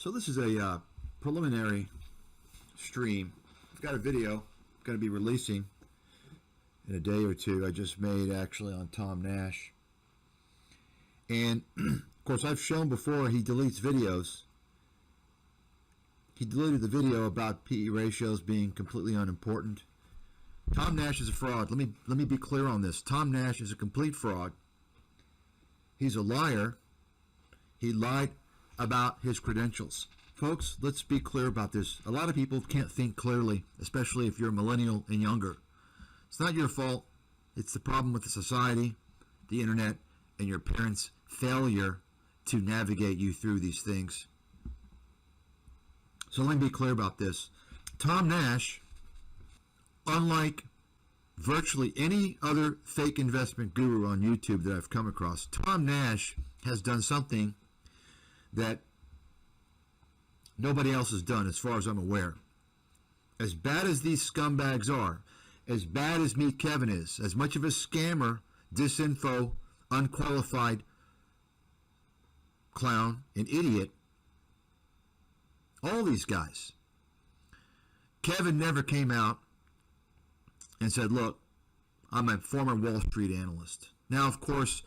So this is a preliminary stream. I've got a video going to be releasing in a day or two. I just made actually on Tom Nash. And of course I've shown before he deletes videos. He deleted the video about PE ratios being completely unimportant. Tom Nash is a fraud. Let me be clear on this. Tom Nash is a complete fraud. He's a liar. He lied about his credentials. Folks, let's be clear about this. A lot of people can't think clearly, especially if you're a millennial and younger. It's not your fault. It's the problem with the society, the internet, and your parents' failure to navigate you through these things. So let me be clear about this. Tom Nash, unlike virtually any other fake investment guru on YouTube that I've come across, Tom Nash has done something that nobody else has done as far as I'm aware. As bad as these scumbags are, as bad as Meet Kevin is, as much of a scammer, disinfo, unqualified clown, an idiot, all these guys. Kevin never came out and said, look, I'm a former Wall Street analyst. Now, of course,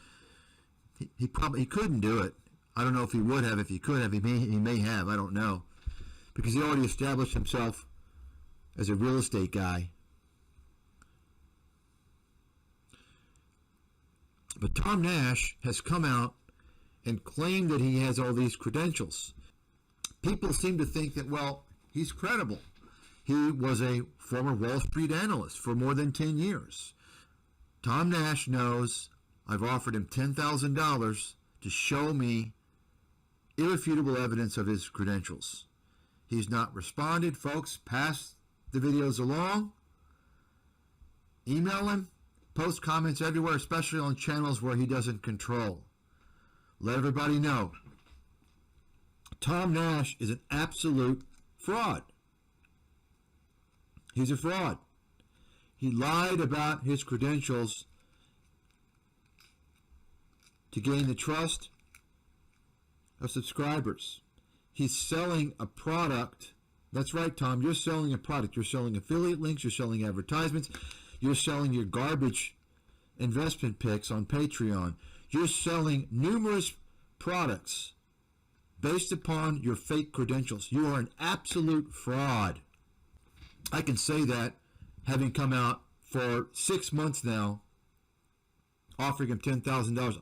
he couldn't do it. I don't know if he would have. If he could have, he may have. I don't know. Because he already established himself as a real estate guy. But Tom Nash has come out and claimed that he has all these credentials. People seem to think that, well, he's credible. He was a former Wall Street analyst for more than 10 years. Tom Nash knows I've offered him $10,000 to show me irrefutable evidence of his credentials. He's not responded. Folks, pass the videos along. Email him. Post comments everywhere, especially on channels where he doesn't control. Let everybody know. Tom Nash is an absolute fraud. He's a fraud. He lied about his credentials to gain the trust of subscribers. He's selling a product. That's right, Tom. You're selling a product. You're selling affiliate links. You're selling advertisements. You're selling your garbage investment picks on Patreon. You're selling numerous products based upon your fake credentials. You are an absolute fraud. I can say that having come out for 6 months now, offering him $10,000.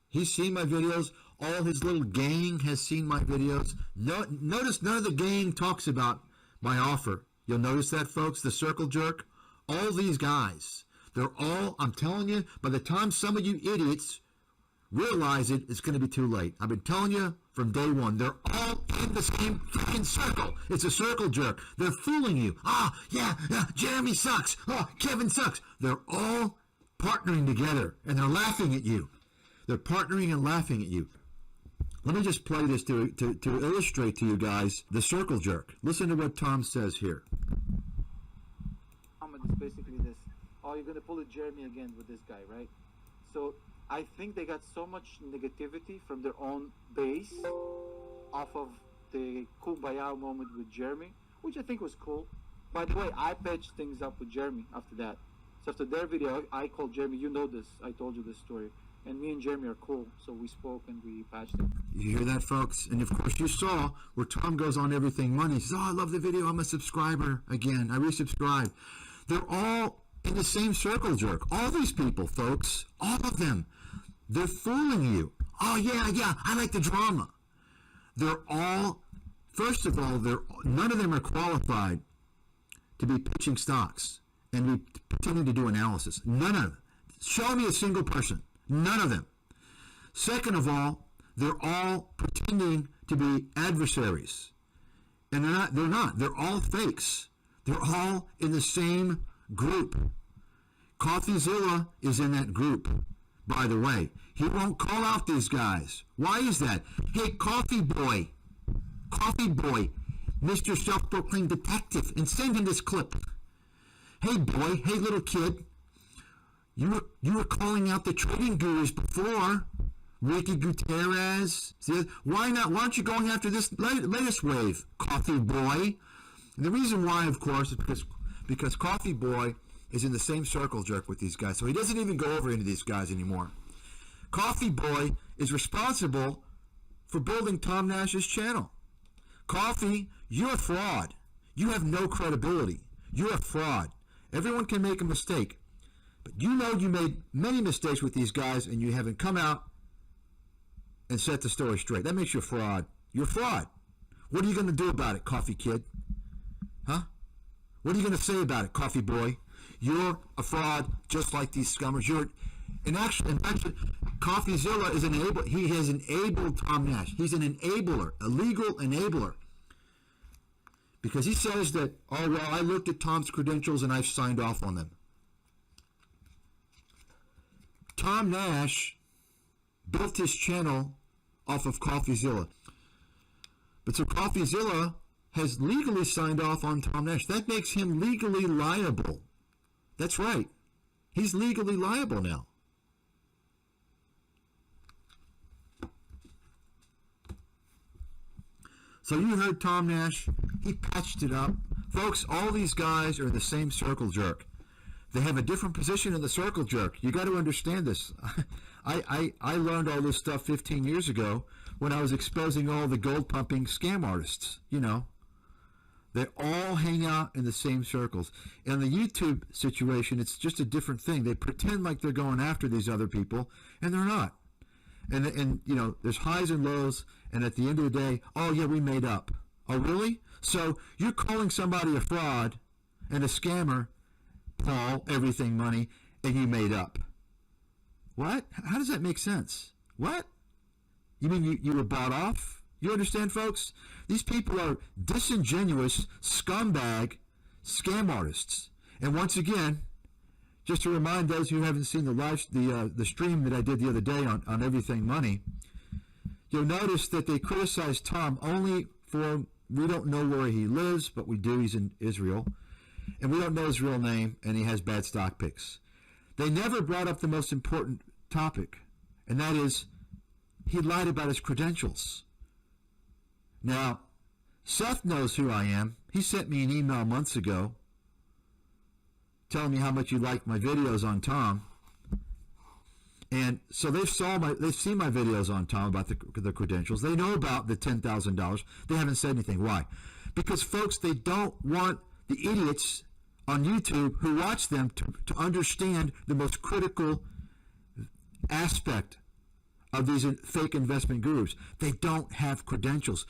He's seen my videos. All his little gang has seen my videos. Notice none of the gang talks about my offer. You'll notice that, folks, the circle jerk. All these guys, they're all, I'm telling you, by the time some of you idiots realize it, it's going to be too late. I've been telling you from day one, they're all in the same freaking circle. It's a circle jerk. They're fooling you. Yeah, Jeremy sucks. Kevin sucks. They're all partnering together, and they're laughing at you. They're partnering and laughing at you. Let me just play this to illustrate to you guys the circle jerk. Listen to what Tom says here. It's basically this. Oh, you're going to pull a Jeremy again with this guy, right? So I think they got so much negativity from their own base off of the kumbaya moment with Jeremy, which I think was cool. By the way, I patched things up with Jeremy after that. So after their video, I called Jeremy. You know this. I told you this story. And me and Jeremy are cool. So we spoke and we patched it. You hear that, folks? And of course you saw where Tom goes on Everything Money. He says, I love the video. I'm a subscriber again. I resubscribed. They're all in the same circle jerk. All these people, folks, all of them, they're fooling you. Oh, yeah, I like the drama. They're all, first of all, none of them are qualified to be pitching stocks and be pretending to do analysis. None of them. Show me a single person. None of them. Second of all, they're all pretending to be adversaries. And they're not. They're all fakes. They're all in the same group. CoffeeZilla is in that group, by the way. He won't call out these guys. Why is that? Hey, Coffee Boy, Mr. Self-Proclaimed Detective, and send him this clip. Hey, boy, hey, little kid, you were calling out the trading gurus before. Ricky Gutierrez. See, why not? Why aren't you going after this latest wave, Coffee Boy? And the reason why, of course, is because Coffee Boy is in the same circle jerk with these guys, so he doesn't even go over into these guys anymore. Coffee Boy is responsible for building Tom Nash's channel. Coffee, you're a fraud. You have no credibility. You're a fraud. Everyone can make a mistake, but you know you made many mistakes with these guys, and you haven't come out and set the story straight. That makes you a fraud. You're a fraud. What are you going to do about it, Coffee Kid? Huh? What are you going to say about it, Coffee Boy? You're a fraud, just like these scummers. You're, in fact, CoffeeZilla is he has enabled Tom Nash. He's an enabler, a legal enabler. Because he says that, oh, well, I looked at Tom's credentials and I've signed off on them. Tom Nash built his channel off of CoffeeZilla. But so CoffeeZilla has legally signed off on Tom Nash. That makes him legally liable. That's right. He's legally liable now. So you heard Tom Nash. He patched it up. Folks, all these guys are in the same circle jerk. They have a different position in the circle jerk. You got to understand this. I learned all this stuff 15 years ago when I was exposing all the gold pumping scam artists. You know, they all hang out in the same circles. In the YouTube situation, it's just a different thing. They pretend like they're going after these other people, and they're not. And you know, there's highs and lows, and at the end of the day, oh yeah, we made up. Oh really? So you're calling somebody a fraud and a scammer, Paul, everything money, and you made up. What? How does that make sense? What? You mean you were bought off? You understand, folks? These people are disingenuous, scumbag, scam artists. And once again, just to remind those who haven't seen the stream that I did the other day on everything money, you'll notice that they criticized Tom only for, we don't know where he lives, but we do, he's in Israel. And we don't know his real name, and he has bad stock picks. They never brought up the most important topic, and that is he lied about his credentials. Now, Seth knows who I am. He sent me an email months ago telling me how much he liked my videos on Tom. And so they've seen my videos on Tom about the credentials. They know about the $10,000. They haven't said anything. Why? Because, folks, they don't want the idiots on YouTube who watch them to understand the most critical aspect of these fake investment gurus. They don't have credentials.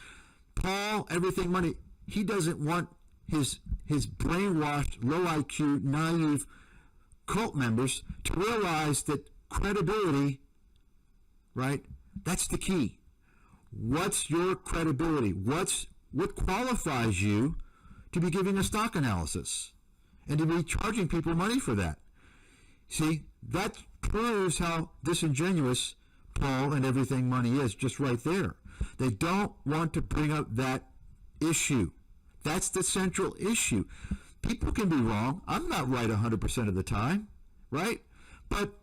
Paul, everything money, he doesn't want his brainwashed, low IQ, naive cult members to realize that credibility, right, that's the key. What's your credibility? What qualifies you to be giving a stock analysis and to be charging people money for that? See, that proves how disingenuous Paul and everything money is, just right there. They don't want to bring up that issue. That's the central issue. People can be wrong. I'm not right 100% of the time, right? But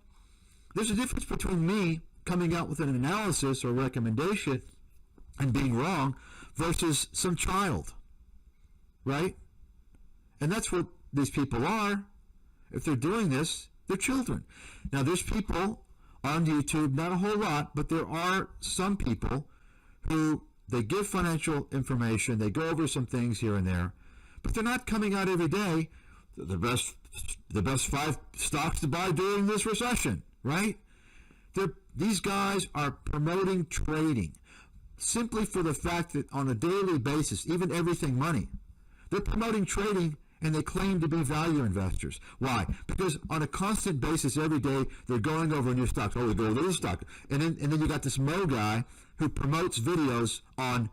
there's a difference between me coming out with an analysis or recommendation and being wrong versus some child, right? And that's what these people are. If they're doing this, they're children. Now, there's people on YouTube, not a whole lot, but there are some people who they give financial information, they go over some things here and there, but they're not coming out every day, the best 5 stocks to buy during this recession, right? These guys are promoting trading simply for the fact that on a daily basis, even everything money, they're promoting trading and they claim to be value investors. Why? Because on a constant basis every day, they're going over new stocks. Oh, we go over this stock. And then you got this Mo guy who promotes videos on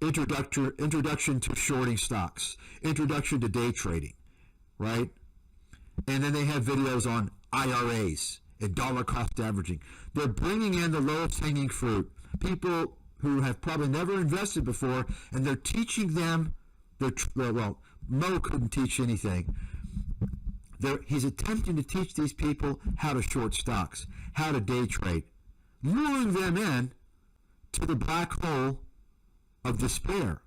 introduction to shorting stocks, introduction to day trading, right? And then they have videos on IRAs and dollar cost averaging. They're bringing in the lowest hanging fruit, people who have probably never invested before, and they're teaching them, well, Mo couldn't teach anything. He's attempting to teach these people how to short stocks, how to day trade, luring them in to the black hole of despair.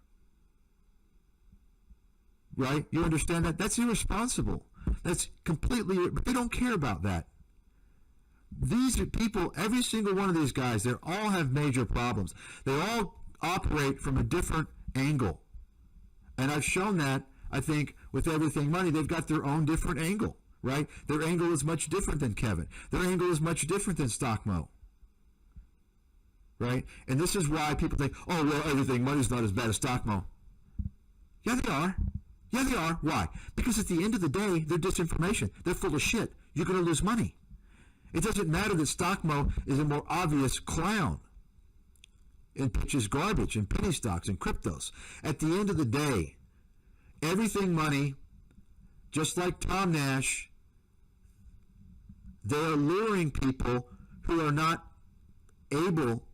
Right? You understand that? That's irresponsible. That's completely, but they don't care about that. These are people, every single one of these guys, they all have major problems. They all operate from a different angle. And I've shown that, I think, with Everything Money. They've got their own different angle, right? Their angle is much different than Kevin. Their angle is much different than Stockmo. Right? And this is why people think, oh, well, Everything Money's not as bad as Stockmo. Yeah, they are. Yeah, they are. Why? Because at the end of the day, they're disinformation. They're full of shit. You're going to lose money. It doesn't matter that Stockmo is a more obvious clown and pitches garbage and penny stocks and cryptos. At the end of the day, Everything Money, just like Tom Nash, they are luring people who are not able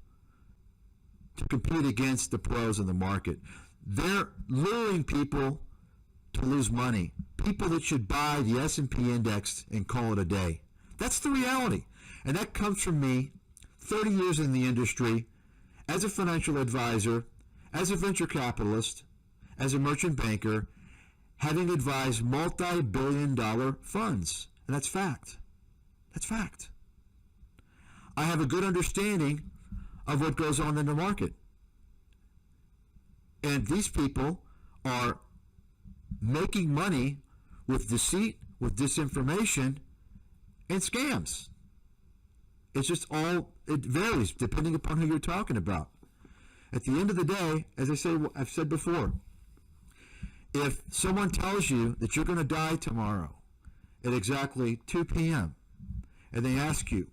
to compete against the pros in the market. They're luring people to lose money. People that should buy the S&P index and call it a day. That's the reality. And that comes from me, 30 years in the industry, as a financial advisor, as a venture capitalist, as a merchant banker, having advised multi-billion-dollar funds. And that's fact. That's fact. I have a good understanding of what goes on in the market. And these people are making money with deceit, with disinformation, and scams. It's just all, it varies depending upon who you're talking about. At the end of the day, as I've said before, if someone tells you that you're going to die tomorrow at exactly 2 p.m., and they ask you,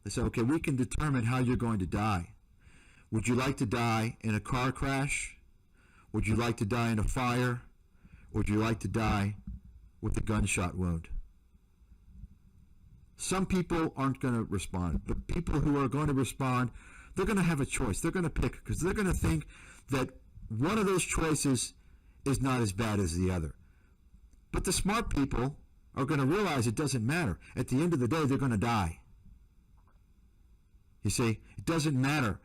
they say, okay, we can determine how you're going to die. Would you like to die in a car crash? Would you like to die in a fire? Or would you like to die with a gunshot wound? Some people aren't going to respond, but people who are going to respond, they're going to have a choice. They're going to pick because they're going to think that one of those choices is not as bad as the other. But the smart people are going to realize it doesn't matter. At the end of the day, they're going to die. You see, it doesn't matter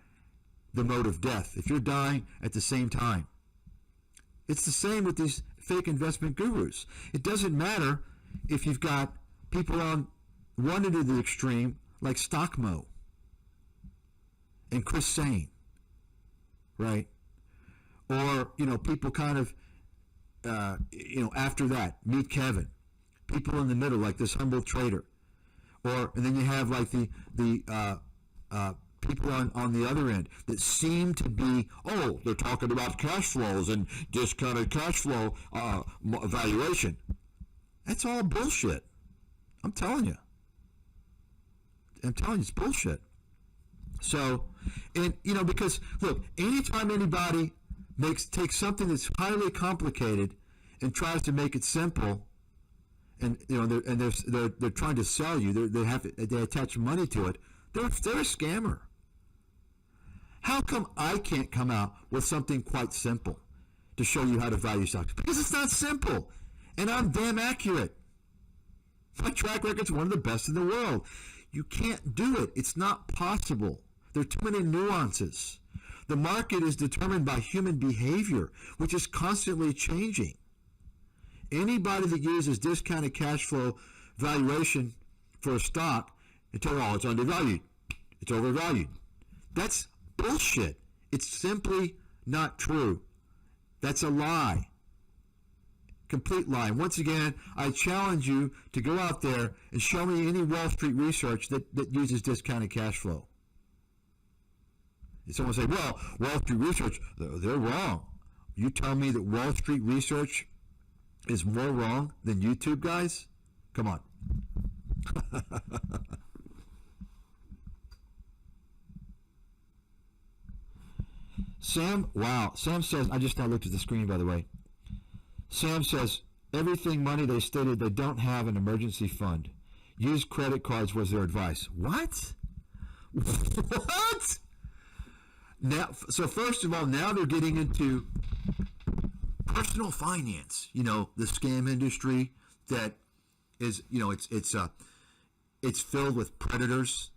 the mode of death if you're dying at the same time. It's the same with these fake investment gurus. It doesn't matter if you've got people on one end of the extreme like Stockmo and Chris Sane, right? Or, people kind of, after that, meet Kevin. People in the middle like this humble trader. And then you have like the people on the other end that seem to be, they're talking about cash flows and discounted cash flow valuation. That's all bullshit. I'm telling you, it's bullshit. So, because look, anytime anybody takes something that's highly complicated and tries to make it simple, and they're trying to sell you, they attach money to it. They're a scammer. How come I can't come out with something quite simple to show you how to value stocks? Because it's not simple, and I'm damn accurate. My track record's one of the best in the world. You can't do it. It's not possible. There are too many nuances. The market is determined by human behavior, which is constantly changing. Anybody that uses discounted cash flow valuation for a stock and tell, it's undervalued, it's overvalued. That's bullshit. It's simply not true. That's a lie. Complete lie. Once again, I challenge you to go out there and show me any Wall Street research that uses discounted cash flow. And someone say, well, Wall Street research, they're wrong. You tell me that Wall Street research is more wrong than YouTube guys? Come on. Sam says, I just now looked at the screen, by the way. Sam says, Everything Money, they stated they don't have an emergency fund. Use credit cards was their advice. What? What? Now, so first of all, now they're getting into personal finance. The scam industry that is, it's filled with predators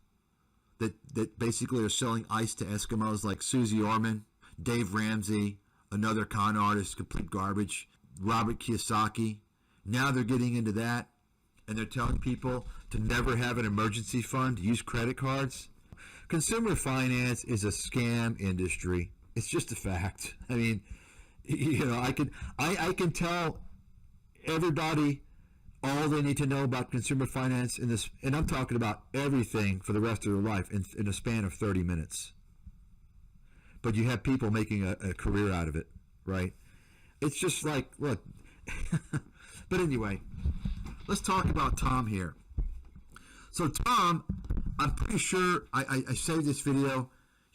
that basically are selling ice to Eskimos, like Susie Orman, Dave Ramsey, another con artist, complete garbage, Robert Kiyosaki. Now they're getting into that, and they're telling people to never have an emergency fund, use credit cards. Consumer finance is a scam industry. It's just a fact. I mean, I can tell everybody all they need to know about consumer finance in this, and I'm talking about everything for the rest of their life in a span of 30 minutes. But you have people making a career out of it, right? It's just like, look. But anyway, let's talk about Tom here. So Tom, I'm pretty sure I saved this video.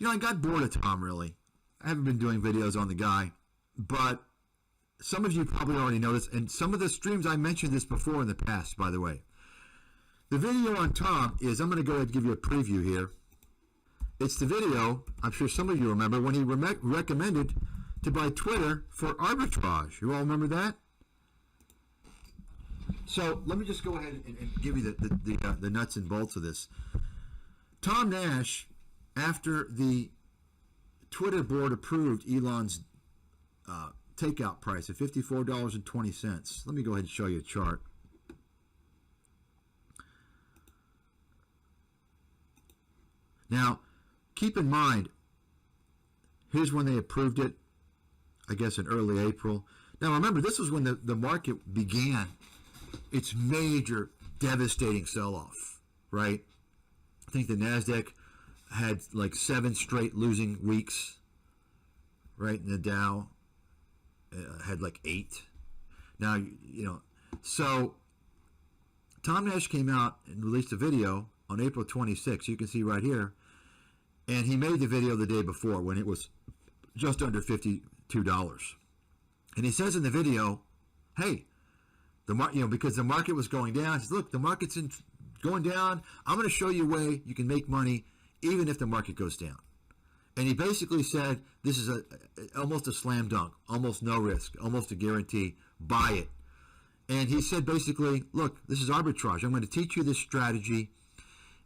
I got bored of Tom, really. I haven't been doing videos on the guy, but some of you probably already noticed, and some of the streams I mentioned this before in the past, by the way. The video on Tom is, I'm going to go ahead and give you a preview here. It's the video, I'm sure some of you remember, when he recommended to buy Twitter for arbitrage. You all remember that? So let me just go ahead and give you the nuts and bolts of this. Tom Nash, after the Twitter board approved Elon's takeout price of $54.20. Let me go ahead and show you a chart. Now, keep in mind, here's when they approved it, I guess in early April. Now, remember, this was when the market began its major, devastating sell-off, right? I think the NASDAQ had like 7 straight losing weeks, right? And the Dow had like 8. Now, so Tom Nash came out and released a video on April 26th. You can see right here. And he made the video the day before when it was just under $52. And he says in the video, hey, because the market was going down, he says, look, the market's going down. I'm going to show you a way you can make money even if the market goes down. And he basically said, this is almost a slam dunk, almost no risk, almost a guarantee, buy it. And he said basically, look, this is arbitrage. I'm going to teach you this strategy,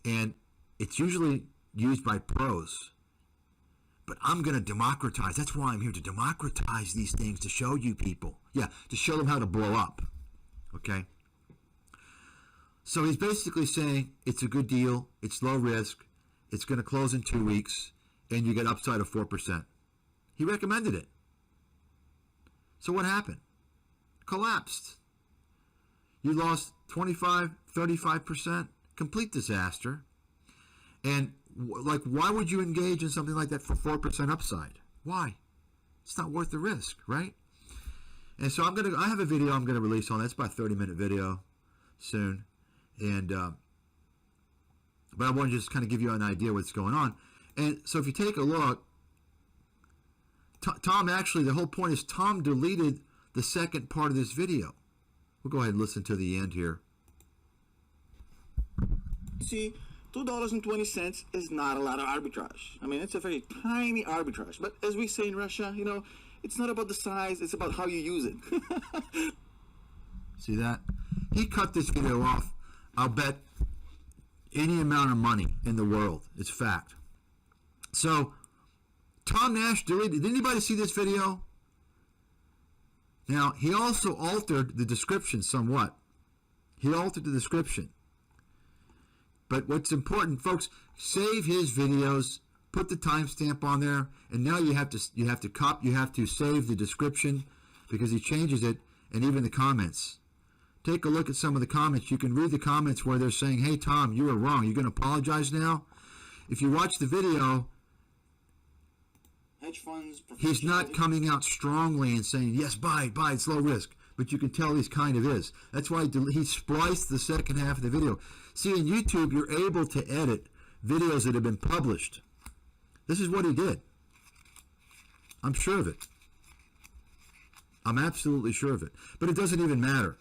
and it's usually used by pros. But I'm going to democratize. That's why I'm here, to democratize these things, to show you people. Yeah, to show them how to blow up. Okay? So he's basically saying it's a good deal, it's low risk, it's going to close in 2 weeks, and you get upside of 4%. He recommended it. So what happened? Collapsed. You lost 25, 35%. Complete disaster. And why would you engage in something like that for 4% upside? Why? It's not worth the risk, right? And so I have a video I'm going to release on that. It's about a 30-minute video soon. And but I want to just kind of give you an idea what's going on. And so if you take a look, Tom actually, the whole point is Tom deleted the second part of this video. We'll go ahead and listen to the end here. See, $2.20 is not a lot of arbitrage. I mean, it's a very tiny arbitrage. But as we say in Russia, it's not about the size, it's about how you use it. See that? He cut this video off, I'll bet, any amount of money in the world. It's fact. So, Tom Nash deleted. Did anybody see this video? Now, he also altered the description somewhat. He altered the description. But what's important, folks, save his videos, put the timestamp on there, and now you have to save the description because he changes it, and even the comments. Take a look at some of the comments. You can read the comments where they're saying, hey, Tom, you were wrong. You're going to apologize now? If you watch the video, hedge funds, he's not coming out strongly and saying, yes, buy, it's low risk. But you can tell he's kind of is. That's why he spliced the second half of the video. See, in YouTube, you're able to edit videos that have been published. This is what he did. I'm sure of it. I'm absolutely sure of it. But it doesn't even matter.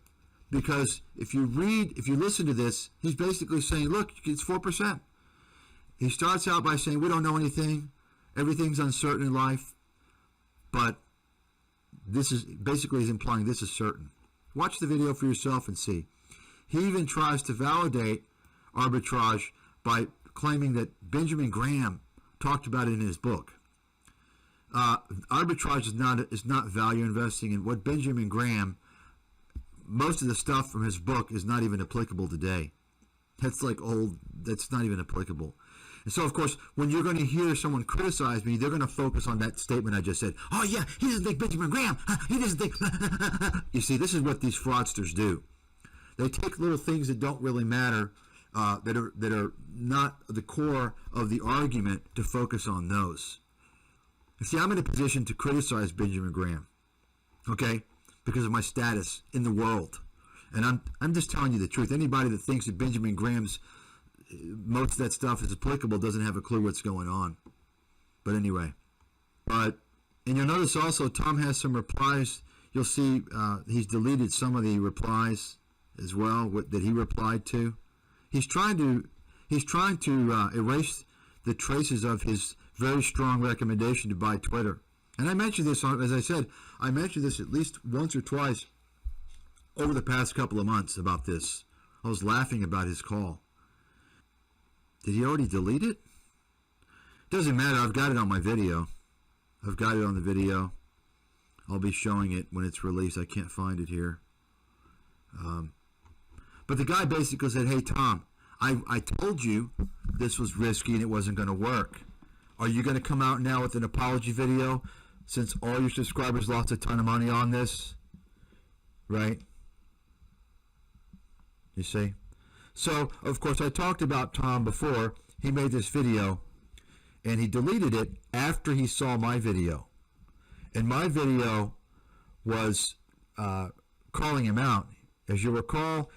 Because if you listen to this, he's basically saying, look, it's 4%. He starts out by saying, we don't know anything. Everything's uncertain in life. But this is basically, he's implying this is certain. Watch the video for yourself and see. He even tries to validate arbitrage by claiming that Benjamin Graham talked about it in his book. Arbitrage is not value investing, and what Benjamin Graham, most of the stuff from his book is not even applicable today. That's like old. That's not even applicable. And so, of course, when you're going to hear someone criticize me, they're going to focus on that statement I just said. Oh, yeah, he doesn't think Benjamin Graham. He doesn't think. You see, this is what these fraudsters do. They take little things that don't really matter, that are not the core of the argument, to focus on those. And see, I'm in a position to criticize Benjamin Graham, okay, because of my status in the world. And I'm just telling you the truth. Anybody that thinks that Benjamin Graham's most of that stuff is applicable doesn't have a clue what's going on. But anyway, and you'll notice also Tom has some replies. You'll see he's deleted some of the replies as well that he replied to. He's trying to erase the traces of his very strong recommendation to buy Twitter. And I mentioned this, as I said, I mentioned this at least once or twice over the past couple of months about this. I was laughing about his call. Did he already delete it? Doesn't matter. I've got it on my video. I've got it on the video. I'll be showing it when it's released. I can't find it here. But the guy basically said, hey, Tom, I told you this was risky and it wasn't going to work. Are you going to come out now with an apology video since all your subscribers lost a ton of money on this? Right? You see? So, of course, I talked about Tom before. He made this video, and he deleted it after he saw my video. And my video was calling him out. As you recall,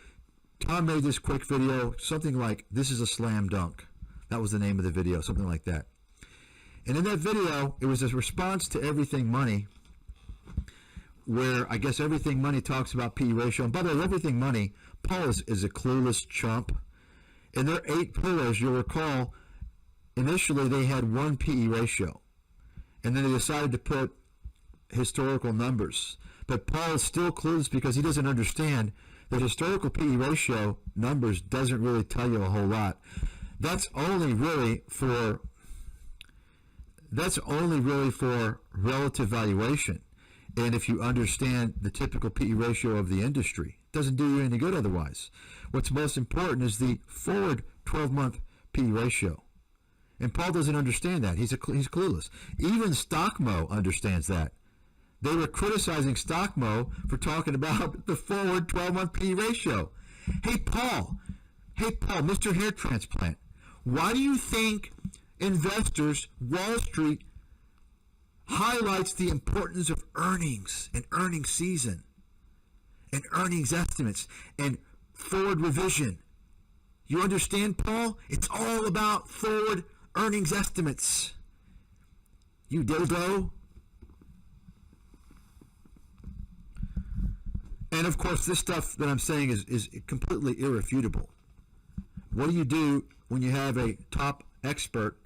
Tom made this quick video, something like, "This is a slam dunk." That was the name of the video, something like that. And in that video, it was a response to Everything Money, where I guess Everything Money talks about PE ratio. And by the way, Everything Money, Paul is a clueless chump. In their 8 pillars, you'll recall, initially they had 1 PE ratio. And then they decided to put historical numbers. But Paul is still clueless because he doesn't understand that historical PE ratio numbers doesn't really tell you a whole lot. That's only really for relative valuation. And if you understand the typical PE ratio of the industry, it doesn't do you any good otherwise. What's most important is the forward 12-month PE ratio. And Paul doesn't understand that. He's clueless. Even Stockmo understands that. They were criticizing Stockmo for talking about the forward 12-month PE ratio. Hey, Paul, Mr. Hair Transplant, why do you think investors, Wall Street, highlights the importance of earnings and earnings season and earnings estimates and forward revision? You understand, Paul? It's all about forward earnings estimates. You dildo. And of course, this stuff that I'm saying is completely irrefutable. What do you do when you have a top expert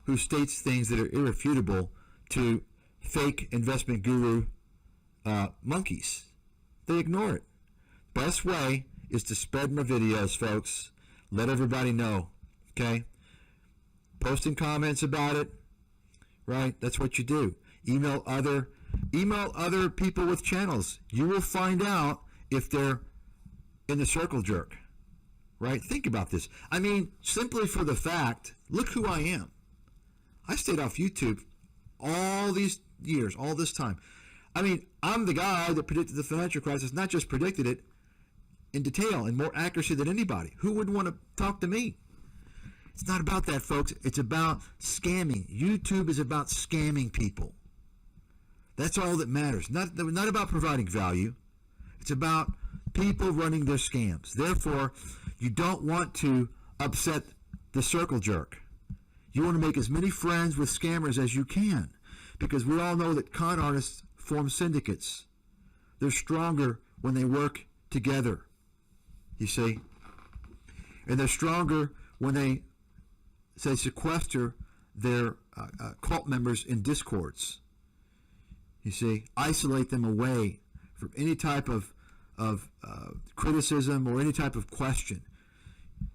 who states things that are irrefutable to fake investment guru monkeys? They ignore it. Best way is to spread my videos, folks. Let everybody know, okay? Posting comments about it, right? That's what you do. Email other people with channels. You will find out if they're in the circle jerk, right? Think about this. I mean, simply for the fact, look who I am. I stayed off YouTube all these years, all this time. I mean, I'm the guy that predicted the financial crisis, not just predicted it in detail and more accuracy than anybody. Who would want to talk to me? It's not about that, folks. It's about scamming. YouTube is about scamming people. That's all that matters. Not about providing value. It's about people running their scams. Therefore, you don't want to upset the circle jerk. You want to make as many friends with scammers as you can, because we all know that con artists form syndicates. They're stronger when they work together, you see. And they're stronger when they, say, sequester their cult members in discords. You see, isolate them away from any type of criticism or any type of question.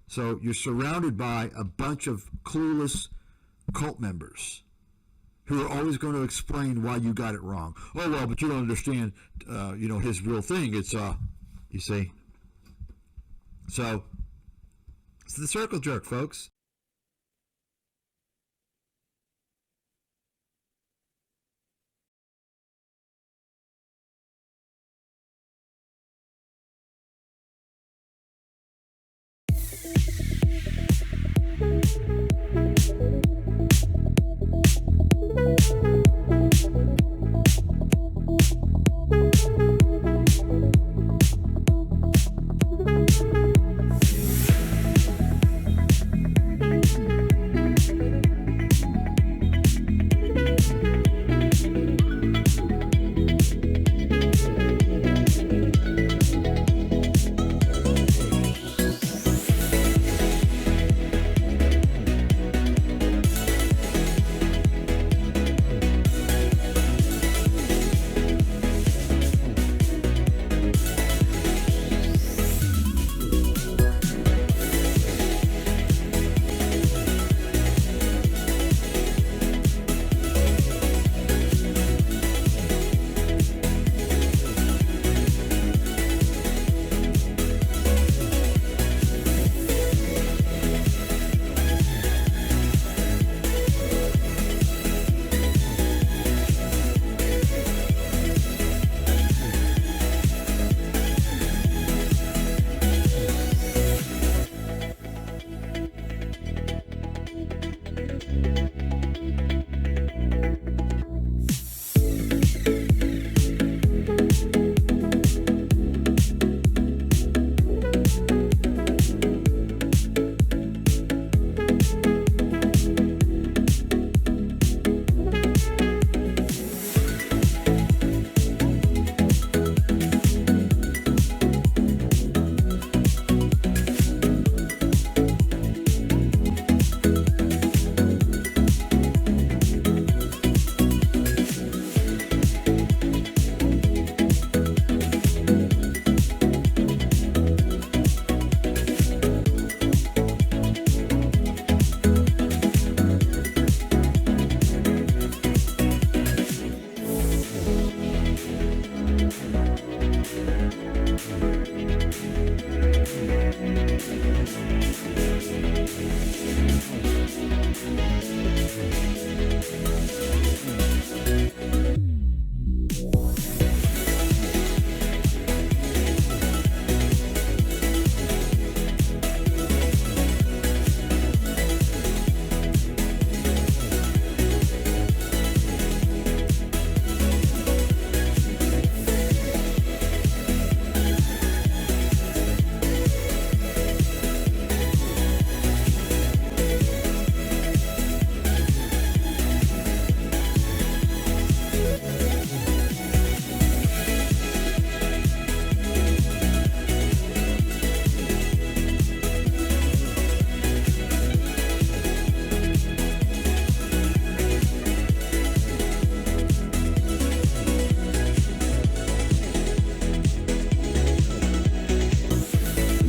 So you're surrounded by a bunch of clueless cult members who are always going to explain why you got it wrong. Oh, well, but you don't understand, his real thing. It's, you see. So, it's the circle jerk, folks.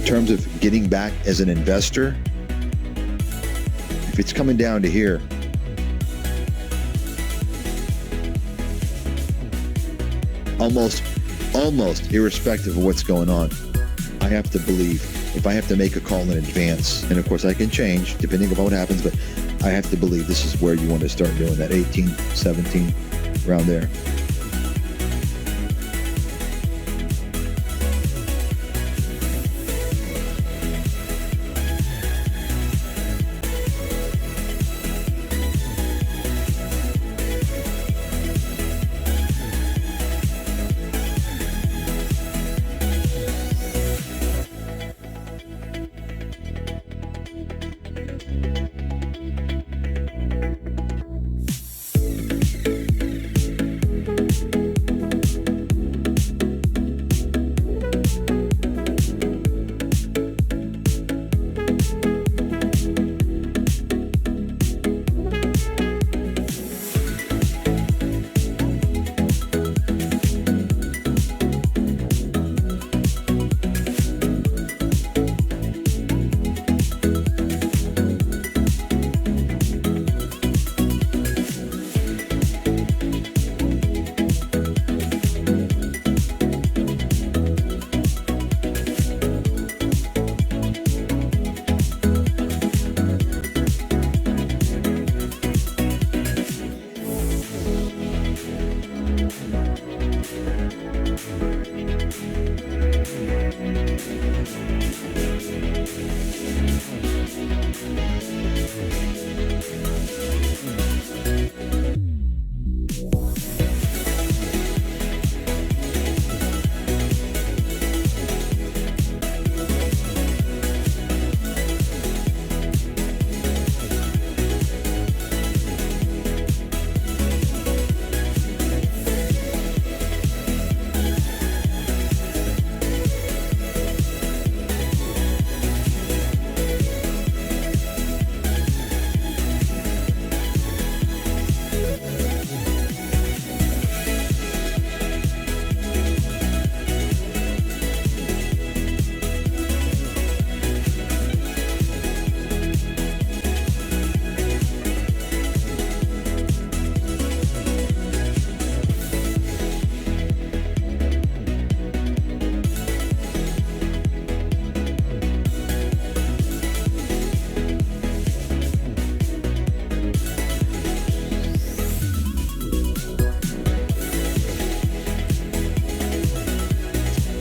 terms of getting back as an investor, if it's coming down to here, almost irrespective of what's going on, I have to believe. If I have to make a call in advance, and of course I can change depending on what happens, but I have to believe this is where you want to start doing that 18, 17, around there.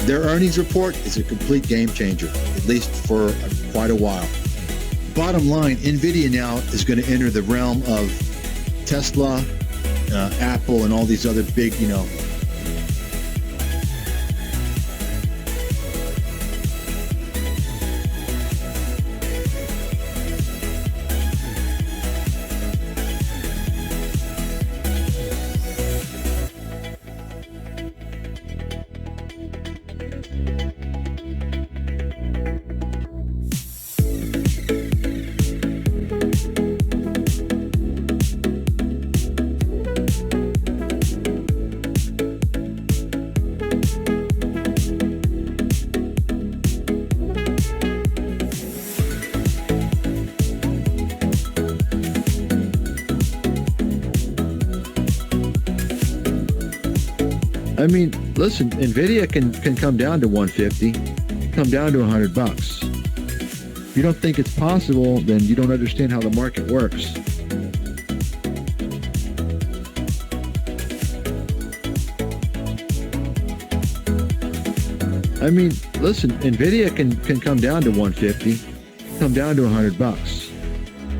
Their earnings report is a complete game changer, at least for quite a while. Bottom line, NVIDIA now is going to enter the realm of Tesla, Apple, and all these other big, I mean, listen, NVIDIA can come down to 150, come down to $100. If you don't think it's possible, then you don't understand how the market works. I mean, listen, NVIDIA can come down to 150, come down to $100.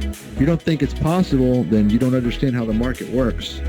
If you don't think it's possible, then you don't understand how the market works.